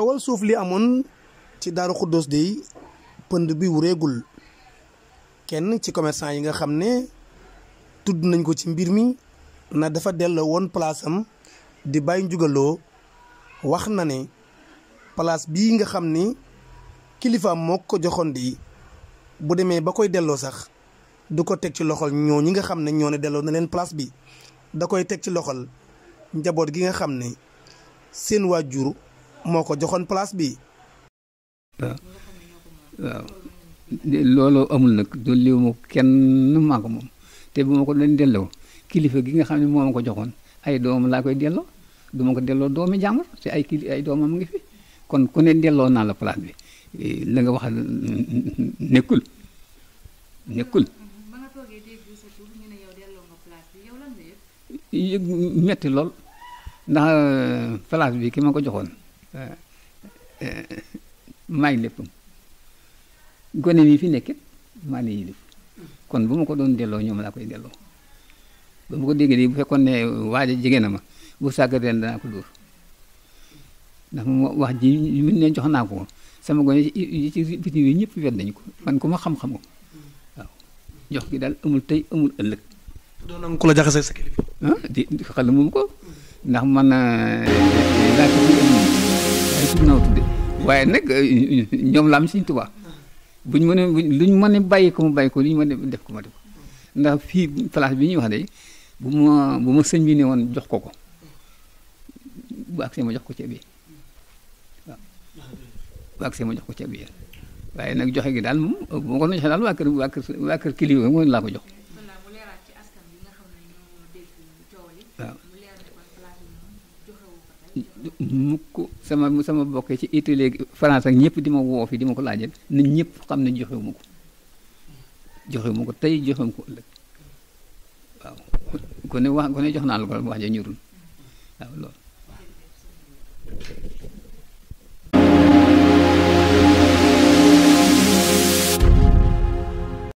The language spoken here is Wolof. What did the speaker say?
coowal suuf li amoon ci Daaru Xuddoos dey pënd bi wureegul kenn ci commerçant yi nga xam ne tudd nañ ko ci mbir mi na dafa delloo woon place am di bàyyi njugaloo wax na ne place bii nga xam ni kilifaam moo ko joxoon di bu demee ba koy delloo sax du ko teg ci loxol ñoo ñi nga xam ne ñoo ne delloo na leen place bi da koy teg ci loxol njaboot gi nga xam ne seen waajur moo ko joxoon place bi. waaw loolu amul nag dolliwu ma kenn maa ko moom te bu ma ko doon delloo kilifa gi nga xam ne moo ma ko joxoon ay doomam laa koy delloo du ma ko delloo doomi jàmbur te ay doomam ngi fi kon ku ne delloo naa la place bi la nga wax nekkul. yëg metti lool ndax place bi ki ma ko joxoon maay léppam gone yi fi nekkit maa ne yilif kon bu ma ko doon delloo ñoom laa koy delloo ba ma ko déggee nii bu fekkoon ne waaja jege na ma bu sàggatee danaa ko dóor ndax wax ji mu ne jox naa ko sama gone yi ci biti yi ñëpp wet nañu ko man ku ma xam-xam ko waaw jox gi daal amul tey amul ëllëg. doon na ku la jaxase sa kilifa. di xel moom ko ndax man laa tudde waaye nag ñoom la am Sëñ Tuubaa buñ mënee luñ mën a bàyyi ko mu bàyyi ko lu ñu mën a def ko ma def ko ndax fii place bi ñuy wax de bu ma sëñ bi ne woon jox ko bu agsee ma jox ko ceeb yi waaw bu agsee ma jox ko ceeb yi waaye nag joxe gi daal moom bu ma ko doon joxe daal waa kër kilifa moom laa ko jox. waaw mukk sama bokkee ci Italie France ak ñëpp di ma woo fi di ma ko laajal nit ñëpp xam ne joxewu ma ko tey joxewu ma ko ëllëg waaw ku ne jox naa la ko wax ja ñurul waaw loolu